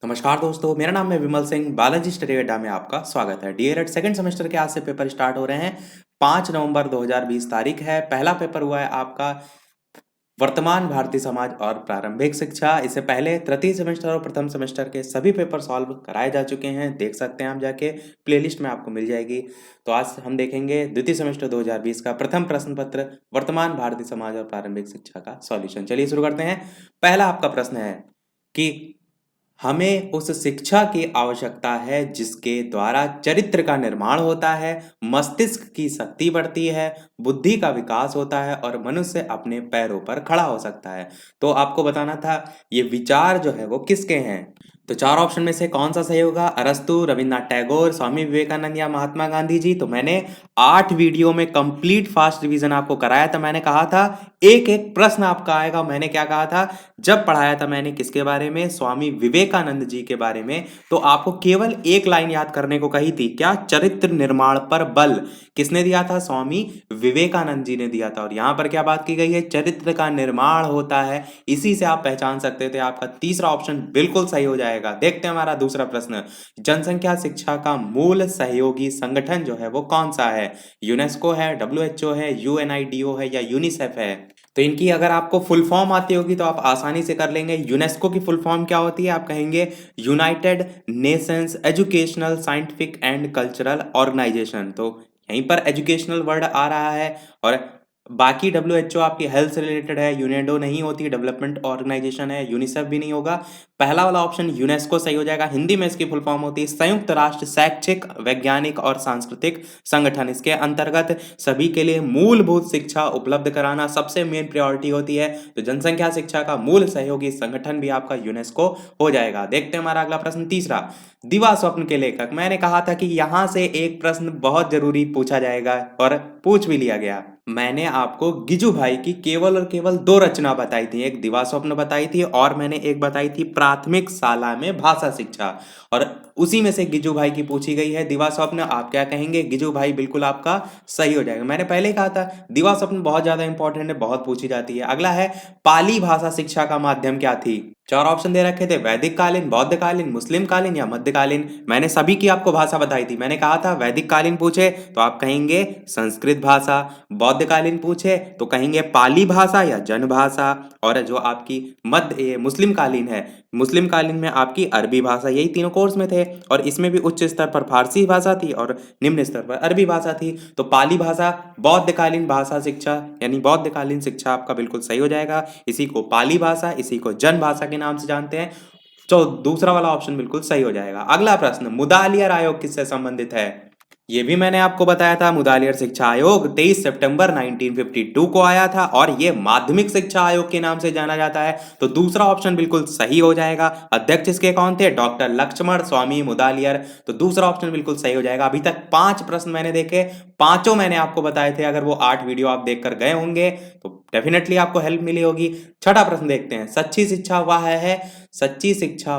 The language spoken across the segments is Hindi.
नमस्कार दोस्तों, मेरा नाम है विमल सिंह। बालाजी स्टडी अड्डा में आपका स्वागत है। डीएलएड सेकंड सेमेस्टर के आज से पेपर स्टार्ट हो रहे हैं। 5 नवंबर 2020 तारीख है। पहला पेपर हुआ है आपका वर्तमान भारतीय समाज और प्रारंभिक शिक्षा। इससे पहले तृतीय सेमेस्टर और प्रथम सेमेस्टर के सभी पेपर सॉल्व कराए जा चुके हैं। देख सकते हैं आप जाके, प्लेलिस्ट में आपको मिल जाएगी। तो आज हम देखेंगे द्वितीय सेमेस्टर 2020 का प्रथम प्रश्न पत्र वर्तमान भारतीय समाज और प्रारंभिक शिक्षा का सॉल्यूशन। चलिए शुरू करते हैं। पहला आपका प्रश्न है कि हमें उस शिक्षा की आवश्यकता है जिसके द्वारा चरित्र का निर्माण होता है, मस्तिष्क की शक्ति बढ़ती है, बुद्धि का विकास होता है और मनुष्य अपने पैरों पर खड़ा हो सकता है। तो आपको बताना था ये विचार जो है वो किसके हैं। तो चार ऑप्शन में से कौन सा सही होगा? अरस्तु, रविन्द्रनाथ टैगोर, स्वामी विवेकानंद या महात्मा गांधी जी। तो मैंने 8 वीडियो में कंप्लीट फास्ट रिवीजन आपको कराया था। मैंने कहा था एक एक प्रश्न आपका आएगा। मैंने क्या कहा था जब पढ़ाया था? मैंने किसके बारे में? स्वामी विवेकानंद जी के बारे में। तो आपको केवल एक लाइन याद करने को कही थी, क्या? चरित्र निर्माण पर बल। किसने दिया था? स्वामी विवेकानंद जी ने दिया था। और यहां पर क्या बात की गई है? चरित्र का निर्माण होता है। इसी से आप पहचान सकते थे। आपका तीसरा ऑप्शन बिल्कुल सही हो जाएगा। देखते हैं हमारा दूसरा प्रश्न। जनसंख्या शिक्षा का मूल सहयोगी संगठन जो है वो कौन सा है? यूनेस्को है, डब्ल्यूएचओ है, यूएनआईडीओ है या यूनिसेफ है? तो इनकी अगर आपको फुल फॉर्म आती होगी तो आप आसानी से कर लेंगे। यूनेस्को की फुल फॉर्म क्या होती है? आप कहेंगे United Nations Educational Scientific and Cultural Organization. तो यहीं पर एजुकेशनल वर्ड आ रहा है। और बाकी डब्ल्यूएचओ आपकी हेल्थ से रिलेटेड है, यूनेडो नहीं होती, डेवलपमेंट ऑर्गेनाइजेशन है, यूनिसेफ भी नहीं होगा। पहला वाला ऑप्शन यूनेस्को सही हो जाएगा। हिंदी में इसकी फुल फॉर्म होती है संयुक्त राष्ट्र शैक्षिक, वैज्ञानिक और सांस्कृतिक संगठन। इसके अंतर्गत सभी के लिए मूलभूत शिक्षा उपलब्ध कराना सबसे मेन प्रायोरिटी होती है। तो जनसंख्या शिक्षा का मूल सहयोगी संगठन भी आपका यूनेस्को हो जाएगा। देखते हैं हमारा अगला प्रश्न तीसरा। दिवा स्वप्न के लेखक। मैंने कहा था कि यहां से एक प्रश्न बहुत जरूरी पूछा जाएगा और पूछ भी लिया गया। मैंने आपको गिजू भाई की केवल और केवल 2 रचना बताई थी। एक दिवा स्वप्न बताई थी और मैंने एक बताई थी प्राथमिक शाला में भाषा शिक्षा। और उसी में से गिजू भाई की पूछी गई है दिवा स्वप्न। आप क्या कहेंगे? गिजू भाई बिल्कुल आपका सही हो जाएगा। मैंने पहले ही कहा था दिवा स्वप्न बहुत ज्यादा इंपॉर्टेंट है, बहुत पूछी जाती है। अगला है पाली भाषा शिक्षा का माध्यम क्या थी? 4 ऑप्शन दे रखे थे, वैदिक कालीन, बौद्ध कालीन, मुस्लिम कालीन या मध्यकालीन। मैंने सभी की आपको भाषा बताई थी। मैंने कहा था वैदिक कालीन पूछे तो आप कहेंगे संस्कृत भाषा, बौद्ध कालीन पूछे तो कहेंगे पाली भाषा या जन भाषा, और जो आपकी मध्य मुस्लिम कालीन है, मुस्लिम कालीन में आपकी अरबी भाषा। यही तीनों कोर्स में थे। और इसमें भी उच्च स्तर पर फारसी भाषा थी और निम्न स्तर पर अरबी भाषा थी। तो पाली भाषा बौद्ध कालीन भाषा शिक्षा यानी बौद्ध कालीन शिक्षा आपका बिल्कुल सही हो जाएगा। इसी को पाली भाषा, इसी को जन भाषा के नाम से जानते हैं। तो दूसरा वाला ऑप्शन बिल्कुल सही हो जाएगा। अगला प्रश्न, मुदालियर आयोग किससे संबंधित है? ये भी मैंने आपको बताया था। मुदालियर शिक्षा आयोग 23 सितंबर 1952 को आया था और ये माध्यमिक शिक्षा आयोग के नाम से जाना जाता है। तो दूसरा ऑप्शन बिल्कुल सही हो जाएगा। अध्यक्ष इसके कौन थे? डॉक्टर लक्ष्मण स्वामी मुदालियर। तो दूसरा ऑप्शन बिल्कुल सही हो जाएगा। अभी तक 5 प्रश्न मैंने देखे, पांचों मैंने आपको बताए थे। अगर वो 8 वीडियो आप देखकर गए होंगे तो डेफिनेटली आपको हेल्प मिली होगी। छठा प्रश्न देखते हैं। सच्ची शिक्षा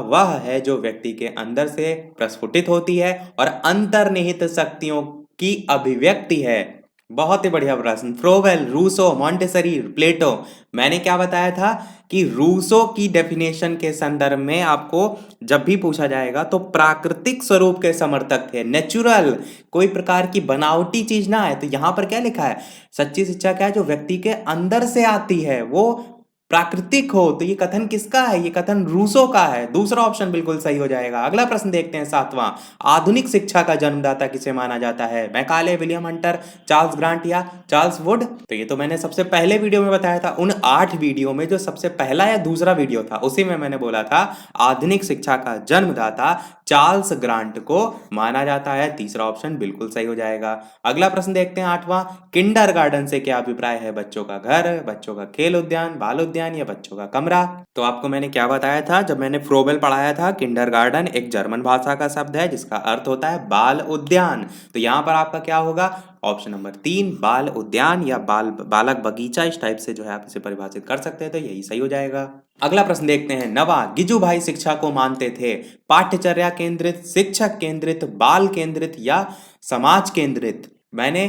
वह है जो व्यक्ति के अंदर से प्रस्फुटित होती है और अंतर्निहित शक्तियों की अभिव्यक्ति है। बहुत ही बढ़िया प्रश्न। फ्रोवेल, रूसो, मॉन्टेसरी, प्लेटो। मैंने क्या बताया था कि रूसो की डेफिनेशन के संदर्भ में आपको जब भी पूछा जाएगा तो प्राकृतिक स्वरूप के समर्थक थे, नेचुरल, कोई प्रकार की बनावटी चीज ना है। तो यहां पर क्या लिखा है? सच्ची शिक्षा क्या है? जो व्यक्ति के अंदर से आती है, वो प्राकृतिक हो। तो ये कथन किसका है? ये कथन रूसो का है। दूसरा ऑप्शन बिल्कुल सही हो जाएगा। अगला प्रश्न देखते हैं सातवां। आधुनिक शिक्षा का जन्मदाता किसे माना जाता है? Macaulay, William Hunter, Charles grant या चार्ल्स वुड। तो ये तो मैंने सबसे पहले वीडियो में बताया था। उन 8 वीडियो में जो सबसे पहला या दूसरा वीडियो था उसी में मैंने बोला था आधुनिक शिक्षा का जन्मदाता चार्ल्स ग्रांट को माना जाता है। तीसरा ऑप्शन बिल्कुल सही हो जाएगा। अगला प्रश्न देखते हैं आठवां। किंडरगार्टन से क्या अभिप्राय है? बच्चों का घर, बच्चों का खेल उद्यान, बाल उद्यान या बच्चों का कमरा। तो आपको मैंने क्या बताया था जब मैंने फ्रोबेल पढ़ाया था? किंडरगार्टन एक जर्मन भाषा का शब्द है जिसका अर्थ होता है बाल उद्यान। तो यहां पर आपका क्या होगा? ऑप्शन नंबर 3 बाल उद्यान या बालक बगीचा, इस टाइप से जो है आप इसे परिभाषित कर सकते हैं। तो यही सही हो जाएगा। अगला प्रश्न देखते हैं। नवा, गिजू भाई शिक्षा को मानते थे पाठ्यचर्या केंद्रित, शिक्षक केंद्रित, बाल केंद्रित या समाज केंद्रित। मैंने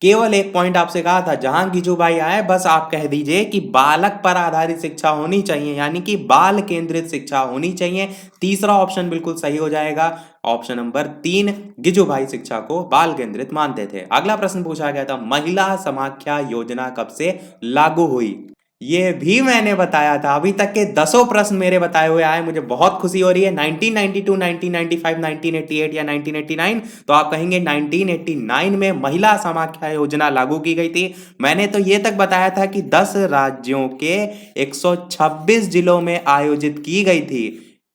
केवल एक पॉइंट आपसे कहा था, जहां गिजूभाई आए बस आप कह दीजिए कि बालक पर आधारित शिक्षा होनी चाहिए, यानी कि बाल केंद्रित शिक्षा होनी चाहिए। तीसरा ऑप्शन बिल्कुल सही हो जाएगा। ऑप्शन नंबर 3, गिजूभाई शिक्षा को बाल केंद्रित मानते थे। अगला प्रश्न पूछा गया था, महिला समाख्या योजना कब से लागू हुई? ये भी मैंने बताया था। अभी तक के 10 प्रश्न मेरे बताए हुए आए, मुझे बहुत खुशी हो रही है। 1992, 1995, 1988 या 1989? तो आप कहेंगे 1989 में महिला समाख्या योजना लागू की गई थी। मैंने तो ये तक बताया था कि 10 राज्यों के 126 जिलों में आयोजित की गई थी।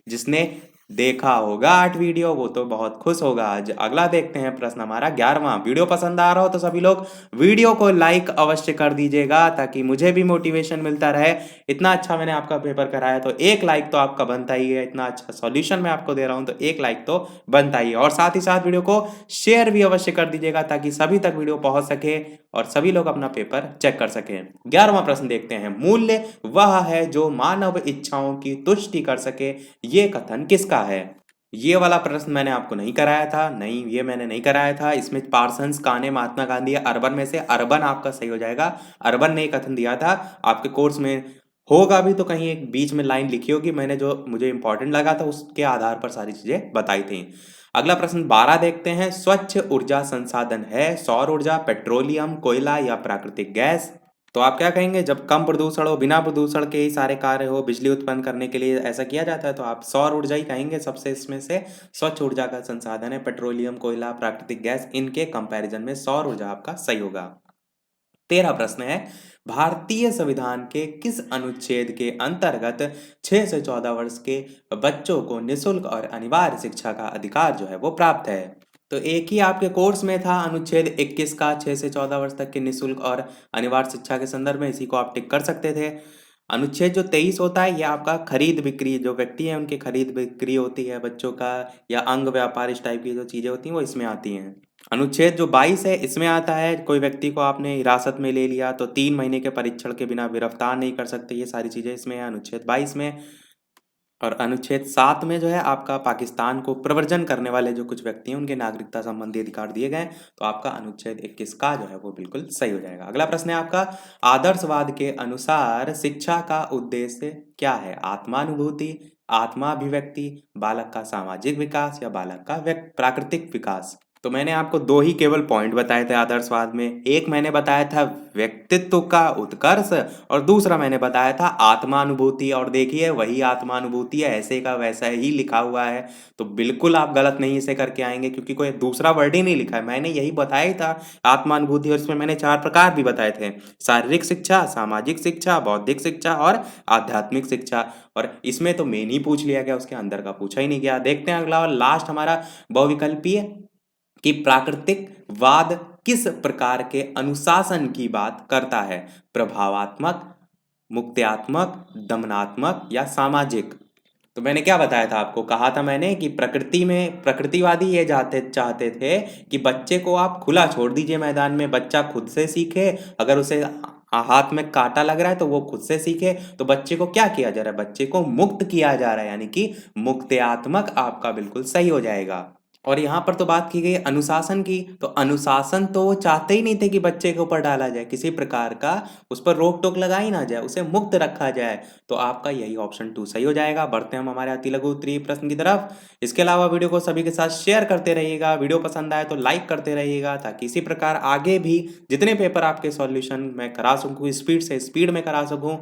जिसने देखा होगा 8 वीडियो वो तो बहुत खुश होगा। आज अगला देखते हैं प्रश्न हमारा 11वां। वीडियो पसंद आ रहा हो तो सभी लोग वीडियो को लाइक अवश्य कर दीजिएगा, ताकि मुझे भी मोटिवेशन मिलता रहे। इतना अच्छा मैंने आपका पेपर कराया तो एक लाइक तो आपका बनता ही है। इतना अच्छा सॉल्यूशन मैं आपको दे रहा हूं तो एक लाइक तो बनता ही है। और साथ ही साथ वीडियो को शेयर भी अवश्य कर दीजिएगा, ताकि सभी तक वीडियो पहुंच सके और सभी लोग अपना पेपर चेक कर सकें। 11वां प्रश्न देखते हैं, मूल्य वह है जो मानव इच्छाओं की तुष्टि कर सके, ये कथन किसका है? ये वाला प्रश्न मैंने आपको नहीं कराया था, नहीं ये मैंने नहीं कराया था। इसमें पार्सन्स, काने, महात्मा गांधी, अर्बन में से अर्बन आपका सही हो जाएगा। अर्बन ने कथन दिया था। आपके कोर्स में होगा भी तो कहीं एक बीच में लाइन लिखी होगी, मैंने जो मुझे इंपॉर्टेंट लगा था उसके आधार पर सारी चीजें बताई थी। अगला प्रश्न 12 देखते हैं, स्वच्छ ऊर्जा संसाधन है सौर ऊर्जा, पेट्रोलियम, कोयला या प्राकृतिक गैस? तो आप क्या कहेंगे, जब कम प्रदूषण हो, बिना प्रदूषण के ही सारे कार्य हो, बिजली उत्पन्न करने के लिए ऐसा किया जाता है, तो आप सौर ऊर्जा ही कहेंगे। सबसे इसमें से स्वच्छ ऊर्जा का संसाधन है पेट्रोलियम, कोयला, प्राकृतिक गैस, इनके कंपैरिजन में सौर ऊर्जा आपका सही होगा। 13 प्रश्न है, भारतीय संविधान के किस अनुच्छेद के अंतर्गत 6 से 14 वर्ष के बच्चों को निःशुल्क और अनिवार्य शिक्षा का अधिकार जो है वो प्राप्त है? तो एक ही आपके कोर्स में था अनुच्छेद 21 का, 6 से 14 वर्ष तक के निःशुल्क और अनिवार्य शिक्षा के संदर्भ में, इसी को आप टिक कर सकते थे। अनुच्छेद जो 23 होता है ये आपका खरीद बिक्री, जो व्यक्ति है उनकी खरीद बिक्री होती है बच्चों का, या अंग व्यापार, इस टाइप की जो चीजें होती हैं वो इसमें आती हैं। अनुच्छेद जो 22 है इसमें आता है, कोई व्यक्ति को आपने हिरासत में ले लिया तो 3 महीने के परीक्षण के बिना गिरफ्तार नहीं कर सकते। ये सारी चीजें इसमें है अनुच्छेद 22 में। और अनुच्छेद 7 में जो है आपका पाकिस्तान को प्रव्रजन करने वाले जो कुछ व्यक्ति हैं उनके नागरिकता संबंधी अधिकार दिए गए। तो आपका अनुच्छेद 21 का जो है वो बिल्कुल सही हो जाएगा। अगला प्रश्न है आपका, आदर्शवाद के अनुसार शिक्षा का उद्देश्य क्या है? आत्मानुभूति, आत्माभिव्यक्ति, बालक का सामाजिक विकास या बालक का प्राकृतिक विकास? तो मैंने आपको 2 ही केवल पॉइंट बताए थे आदर्शवाद में। एक मैंने बताया था व्यक्तित्व का उत्कर्ष, और दूसरा मैंने बताया था आत्मानुभूति। और देखिए वही आत्मानुभूति है, ऐसे का वैसा ही लिखा हुआ है। तो बिल्कुल आप गलत नहीं इसे करके आएंगे, क्योंकि कोई दूसरा वर्ड ही नहीं लिखा है। मैंने यही बताया ही था आत्मानुभूति, और इसमें मैंने 4 प्रकार भी बताए थे, शारीरिक शिक्षा, सामाजिक शिक्षा, बौद्धिक शिक्षा और आध्यात्मिक शिक्षा। और इसमें तो मेन ही पूछ लिया गया, उसके अंदर का पूछा ही नहीं गया। देखते हैं अगला और लास्ट हमारा बहुविकल्पीय, कि प्राकृतिक वाद किस प्रकार के अनुशासन की बात करता है? प्रभावात्मक, मुक्त्यात्मक, दमनात्मक या सामाजिक? तो मैंने क्या बताया था आपको, कहा था मैंने कि प्रकृति में प्रकृतिवादी ये चाहते थे कि बच्चे को आप खुला छोड़ दीजिए मैदान में, बच्चा खुद से सीखे। अगर उसे हाथ में कांटा लग रहा है तो वो खुद से सीखे। तो बच्चे को क्या किया जा रहा है, बच्चे को मुक्त किया जा रहा है, यानी कि मुक्त्यात्मक आपका बिल्कुल सही हो जाएगा। और यहाँ पर तो बात की गई अनुशासन की, तो अनुशासन तो वो चाहते ही नहीं थे कि बच्चे के ऊपर डाला जाए किसी प्रकार का, उस पर रोक टोक लगाई ना जाए, उसे मुक्त रखा जाए। तो आपका यही ऑप्शन 2 सही हो जाएगा। बढ़ते हैं हम हमारे अति लघु उत्तरीय प्रश्न की तरफ। इसके अलावा वीडियो को सभी के साथ शेयर करते रहिएगा, वीडियो पसंद आए तो लाइक करते रहिएगा, ताकि इसी प्रकार आगे भी जितने पेपर आपके सॉल्यूशन मैं करा सकूँ, स्पीड से स्पीड में करा सकूँ।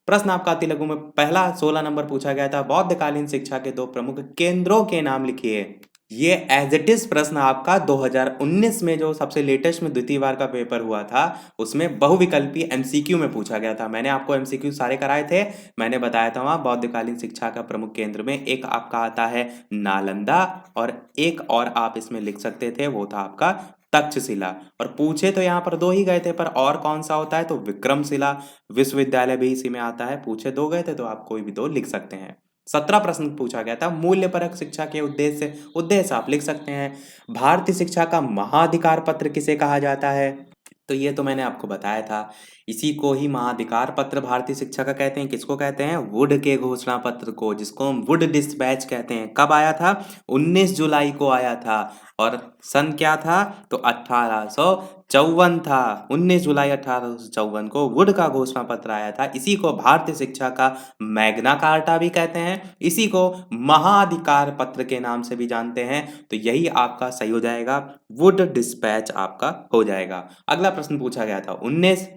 प्रश्न आपका अति लघु में पहला 16 नंबर पूछा गया था, बौद्धकालीन शिक्षा के 2 प्रमुख केंद्रों के नाम लिखिए। ये एज इट इज प्रश्न आपका 2019 में जो सबसे लेटेस्ट में द्वितीय बार का पेपर हुआ था उसमें बहुविकल्पी एमसीक्यू में पूछा गया था। मैंने आपको एमसीक्यू सारे कराए थे। मैंने बताया था वहां बौद्धकालीन शिक्षा का प्रमुख केंद्र में एक आपका आता है नालंदा, और एक और आप इसमें लिख सकते थे वो था आपका तक्षशिला। और पूछे तो यहाँ पर 2 ही गए थे, पर और कौन सा होता है तो विक्रमशिला विश्वविद्यालय भी इसी में आता है। पूछे 2 गए थे तो आप कोई भी 2 लिख सकते हैं। 17 प्रश्न पूछा गया था, मूल्यपरक शिक्षा के उद्देश्य आप लिख सकते हैं। भारतीय शिक्षा का महाधिकार पत्र किसे कहा जाता है? तो ये तो मैंने आपको बताया था। इसी को ही महाधिकार पत्र भारतीय शिक्षा का कहते हैं। किसको कहते हैं? वुड के घोषणा पत्र को, जिसको हम वुड डिस्पैच कहते हैं। कब आया था? 19 जुलाई को आया था। और सन क्या था? तो 1854 था। 19 जुलाई 1854 को वुड का घोषणा पत्र आया था। इसी को भारतीय शिक्षा का मैग्ना कार्टा भी कहते हैं। इसी को महाधिकार पत्र के नाम से भी जानते हैं। तो यही आपका सही हो जाएगा, वुड डिस्पैच आपका हो जाएगा। अगला प्रश्न पूछा गया था 19,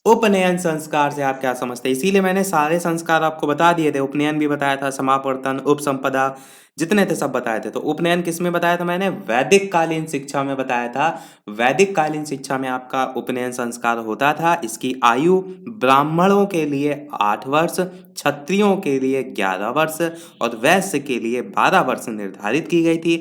उपनयन संस्कार से आप क्या समझते हैं? इसीलिए मैंने सारे संस्कार आपको बता दिए थे। उपनयन भी बताया था, समावर्तन, उपसंपदा, जितने थे सब बताए थे। तो उपनयन किस में बताया था मैंने? वैदिक कालीन शिक्षा में बताया था। वैदिक कालीन शिक्षा में आपका उपनयन संस्कार होता था। इसकी आयु ब्राह्मणों के लिए 8 वर्ष, क्षत्रियों के लिए 11 वर्ष और वैश्य के लिए 12 वर्ष निर्धारित की गई थी।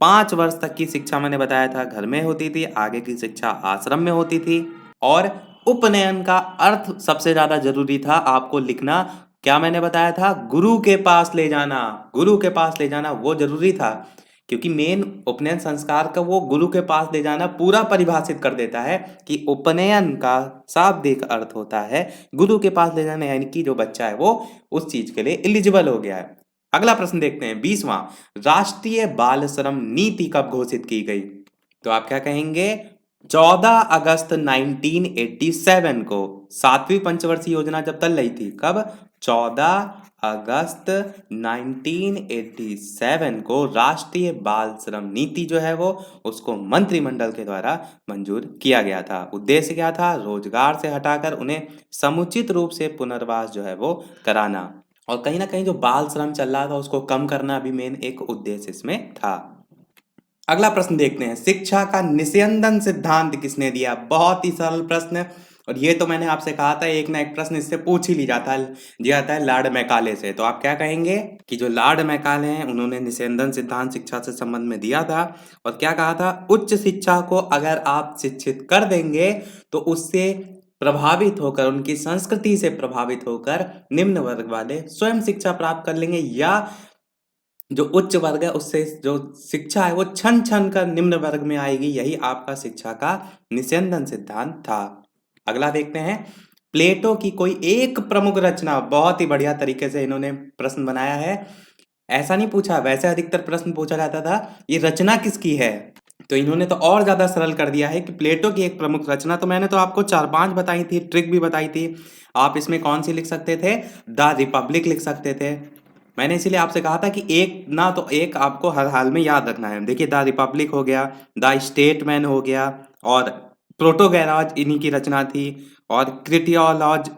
5 वर्ष तक की शिक्षा मैंने बताया था घर में होती थी, आगे की शिक्षा आश्रम में होती थी। और उपनयन का अर्थ सबसे ज्यादा जरूरी था आपको लिखना। क्या मैंने बताया था? गुरु के पास ले जाना। गुरु के पास ले जाना वो जरूरी था, क्योंकि मेन उपनयन संस्कार का वो गुरु के पास ले जाना पूरा परिभाषित कर देता है कि उपनयन का शाब्दिक अर्थ होता है गुरु के पास ले जाना, यानी कि जो बच्चा है वो उस चीज के लिए एलिजिबल हो गया है। अगला प्रश्न देखते हैं 20वां, राष्ट्रीय बाल श्रम नीति कब घोषित की गई? तो आप क्या कहेंगे? 14 अगस्त 1987 को। 7वीं पंचवर्षीय योजना जब चल रही थी, कब? 14 अगस्त 1987 को राष्ट्रीय बाल श्रम नीति जो है वो उसको मंत्रिमंडल के द्वारा मंजूर किया गया था। उद्देश्य क्या था? रोजगार से हटाकर उन्हें समुचित रूप से पुनर्वास जो है वो कराना, और कहीं ना कहीं जो बाल श्रम चल रहा था उसको कम करना भी मेन एक उद्देश्य इसमें था। अगला प्रश्न देखते हैं, शिक्षा का निस्यंदन सिद्धांत किसने दिया? बहुत ही सरल प्रश्न, और ये तो मैंने आपसे कहा था एक ना एक प्रश्न इससे पूछ ही ली जाता है लॉर्ड मैकाले से। तो आप क्या कहेंगे कि जो लॉर्ड मैकाले हैं उन्होंने निस्यंदन सिद्धांत शिक्षा से संबंध में दिया था, और क्या कहा था? उच्च शिक्षा को अगर आप शिक्षित कर देंगे तो उससे प्रभावित होकर, उनकी संस्कृति से प्रभावित होकर निम्न वर्ग वाले स्वयं शिक्षा प्राप्त कर लेंगे, या जो उच्च वर्ग है उससे जो शिक्षा है वो छन छन कर निम्न वर्ग में आएगी। यही आपका शिक्षा का निस्यंदन सिद्धांत था। अगला देखते हैं, प्लेटो की कोई एक प्रमुख रचना। बहुत ही बढ़िया तरीके से इन्होंने प्रश्न बनाया है। ऐसा नहीं पूछा, वैसे अधिकतर प्रश्न पूछा जाता था ये रचना किसकी है, तो इन्होंने तो और ज्यादा सरल कर दिया है कि प्लेटो की एक प्रमुख रचना। तो मैंने तो आपको 4-5 बताई थी, ट्रिक भी बताई थी। आप इसमें कौन सी लिख सकते थे? द रिपब्लिक लिख सकते थे। मैंने इसीलिए आपसे कहा था कि एक ना तो एक आपको हर हाल में याद रखना है। देखिए, द रिपब्लिक हो गया, द स्टेटमैन हो गया, और प्रोटोगैराज इन्हीं की रचना थी, और क्रिटियोलॉज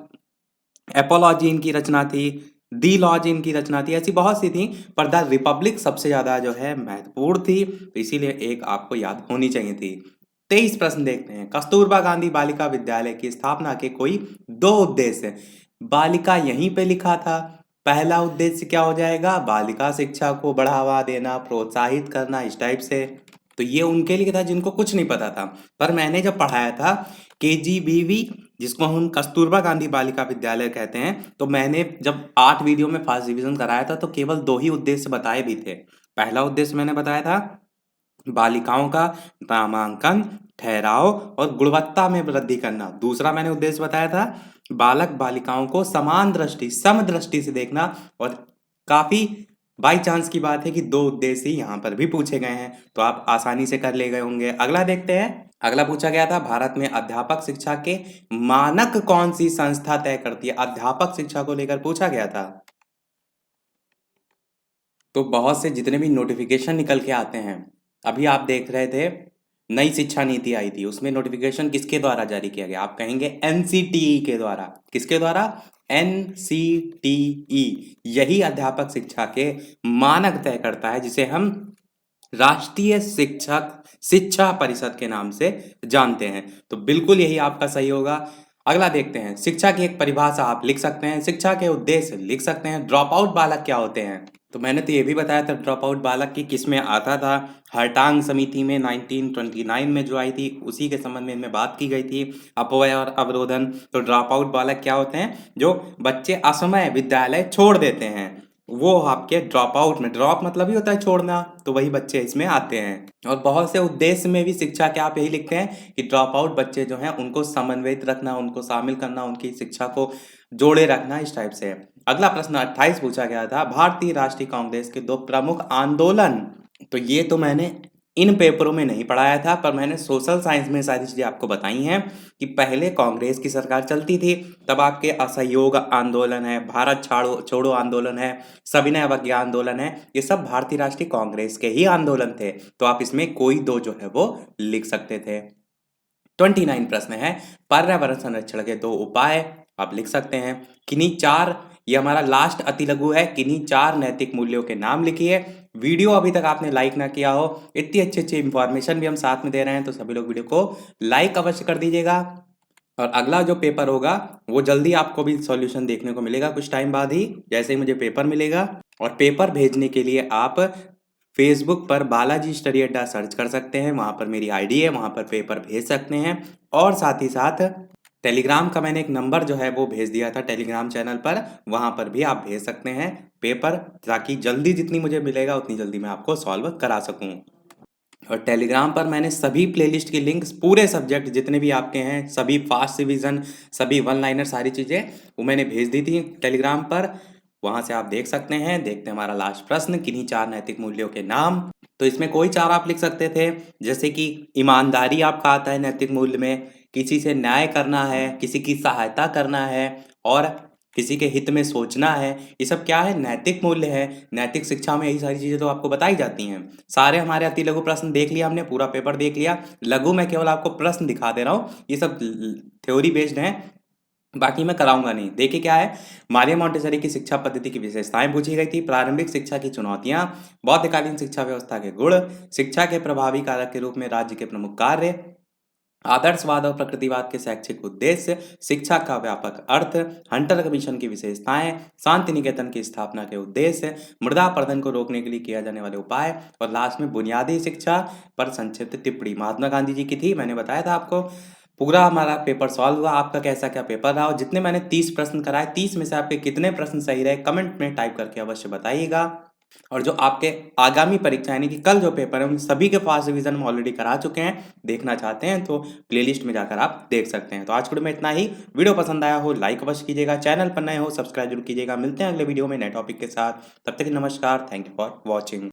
एपोलॉजी इनकी रचना थी, दी लॉज इनकी रचना थी। ऐसी बहुत सी थी, पर द रिपब्लिक सबसे ज्यादा जो है महत्वपूर्ण थी, तो इसीलिए एक आपको याद होनी चाहिए थी। 23 प्रश्न देखते हैं, कस्तूरबा गांधी बालिका विद्यालय की स्थापना के कोई 2 उद्देश्य। बालिका यहीं पे लिखा था। पहला उद्देश्य क्या हो जाएगा? बालिका शिक्षा को बढ़ावा देना, प्रोत्साहित करना, इस टाइप से। तो ये उनके लिए था जिनको कुछ नहीं पता था। पर मैंने जब पढ़ाया था केजीबीवी, जिसको हम कस्तूरबा गांधी बालिका विद्यालय कहते हैं, तो मैंने जब 8 वीडियो में फर्स्ट डिवीजन कराया था तो केवल 2 ही उद्देश्य बताए भी थे। पहला उद्देश्य मैंने बताया था बालिकाओं का नामांकन, ठहराव और गुणवत्ता में वृद्धि करना। दूसरा मैंने उद्देश्य बताया था बालक बालिकाओं को समान दृष्टि, समदृष्टि से देखना। और काफी बाई चांस की बात है कि 2 उद्देश्य यहाँ पर भी पूछे गए हैं, तो आप आसानी से कर ले गए होंगे। अगला देखते हैं। अगला पूछा गया था, भारत में अध्यापक शिक्षा के मानक कौन सी संस्था तय करती है? अध्यापक शिक्षा को लेकर पूछा गया था। तो बहुत से जितने भी नोटिफिकेशन निकल के आते हैं, अभी आप देख रहे थे नई शिक्षा नीति आई थी, उसमें नोटिफिकेशन किसके द्वारा जारी किया गया? आप कहेंगे एनसीटीई के द्वारा। किसके द्वारा? एनसीटीई। यही अध्यापक शिक्षा के मानक तय करता है, जिसे हम राष्ट्रीय शिक्षक शिक्षा परिषद के नाम से जानते हैं। तो बिल्कुल यही आपका सही होगा। अगला देखते हैं, शिक्षा की एक परिभाषा आप लिख सकते हैं, शिक्षा के उद्देश्य लिख सकते हैं, ड्रॉप आउट बालक क्या होते हैं? तो मैंने तो ये भी बताया था ड्रॉप आउट बालक की किस में आता था। हर्टांग समिति में 1929 में जो आई थी उसी के संबंध में इनमें बात की गई थी, अपव्यय और अवरोधन। तो ड्रॉप आउट बालक क्या होते हैं? जो बच्चे असमय विद्यालय छोड़ देते हैं। वो आपके ड्रॉप आउट में, ड्रॉप मतलब ही होता है छोड़ना, तो वही बच्चे इसमें आते हैं। और बहुत से उद्देश्य में भी शिक्षा के आप यही लिखते हैं कि ड्रॉप आउट बच्चे जो हैं उनको समन्वित रखना, उनको शामिल करना, उनकी शिक्षा को जोड़े रखना, इस टाइप से। अगला प्रश्न 28 पूछा गया था, भारतीय राष्ट्रीय कांग्रेस के दो प्रमुख आंदोलन। तो ये तो मैंने इन पेपरों में नहीं पढ़ाया था, पर मैंने सोशल साइंस में सारी चीजें आपको बताई हैं कि पहले कांग्रेस की सरकार चलती थी, तब आपके असहयोग आंदोलन है, भारत छोड़ो छोड़ो आंदोलन है, सविनय अवज्ञा आंदोलन है, ये सब भारतीय राष्ट्रीय कांग्रेस के ही आंदोलन थे। तो आप इसमें कोई दो जो है वो लिख सकते थे। 29 प्रश्न है, पर्यावरण संरक्षण के दो उपाय आप लिख सकते हैं। किन्हीं चार, ये हमारा लास्ट अति लघु है, किन्हीं चार नैतिक मूल्यों के नाम लिखिए। वीडियो अभी तक आपने लाइक ना किया हो, इतनी अच्छी अच्छी इंफॉर्मेशन भी हम साथ में दे रहे हैं, तो सभी लोग वीडियो को लाइक अवश्य कर दीजिएगा। और अगला जो पेपर होगा वो जल्दी आपको भी सॉल्यूशन देखने को मिलेगा, कुछ टाइम बाद ही, जैसे ही मुझे पेपर मिलेगा। और पेपर भेजने के लिए आप फेसबुक पर बालाजी स्टडी अड्डा सर्च कर सकते हैं, वहाँ पर मेरी आईडी है, वहाँ पर पेपर भेज सकते हैं। और साथ ही साथ टेलीग्राम का मैंने एक नंबर जो है वो भेज दिया था टेलीग्राम चैनल पर, वहाँ पर भी आप भेज सकते हैं पेपर, ताकि जल्दी जितनी मुझे मिलेगा उतनी जल्दी मैं आपको सॉल्व करा सकूँ। और टेलीग्राम पर मैंने सभी प्लेलिस्ट की लिंक्स, पूरे सब्जेक्ट जितने भी आपके हैं, सभी फास्ट रिवीजन, सभी वन लाइनर, सारी चीज़ें वो मैंने भेज दी थी टेलीग्राम पर, वहाँ से आप देख सकते हैं। देखते हैं हमारा लास्ट प्रश्न, किन्हीं चार नैतिक मूल्यों के नाम। तो इसमें कोई चार आप लिख सकते थे, जैसे कि ईमानदारी आपका आता है नैतिक मूल्य में, किसी से न्याय करना है, किसी की सहायता करना है, और किसी के हित में सोचना है। ये सब क्या है? नैतिक मूल्य है। नैतिक शिक्षा में यही सारी चीजें तो आपको बताई जाती हैं। सारे हमारे अति लघु प्रश्न देख लिया हमने, पूरा पेपर देख लिया। लघु में केवल आपको प्रश्न दिखा दे रहा हूँ, ये सब थ्योरी बेस्ड हैं, बाकी मैं कराऊंगा नहीं। देखिए क्या है, मारिया मोंटेसरी की शिक्षा पद्धति की विशेषताएं पूछी गई थी, प्रारंभिक शिक्षा की चुनौतियां, बौद्धकालीन शिक्षा व्यवस्था के गुण, शिक्षा के प्रभावी कारक के रूप में राज्य के प्रमुख कार्य, आदर्शवाद और प्रकृतिवाद के शैक्षिक उद्देश्य, शिक्षा का व्यापक अर्थ, हंटर कमीशन की विशेषताएं, शांति निकेतन की स्थापना के उद्देश्य, मृदा अपरदन को रोकने के लिए किया जाने वाले उपाय, और लास्ट में बुनियादी शिक्षा पर संक्षिप्त टिप्पणी महात्मा गांधी जी की थी। मैंने बताया था आपको। पूरा हमारा पेपर सॉल्व हुआ। आपका कैसा क्या पेपर रहा, और जितने मैंने 30 प्रश्न कराए, 30 में से आपके कितने प्रश्न सही रहे, कमेंट में टाइप करके अवश्य बताइएगा। और जो आपके आगामी परीक्षा यानी कि कल जो पेपर है, उन सभी के फास्ट रिवीजन हम ऑलरेडी करा चुके हैं। देखना चाहते हैं तो प्लेलिस्ट में जाकर आप देख सकते हैं। तो आज के वीडियो में इतना ही। वीडियो पसंद आया हो लाइक अवश्य कीजिएगा, चैनल पर नए हो सब्सक्राइब जरूर कीजिएगा। मिलते हैं अगले वीडियो में नए टॉपिक के साथ। तब तक नमस्कार, थैंक यू फॉर वॉचिंग।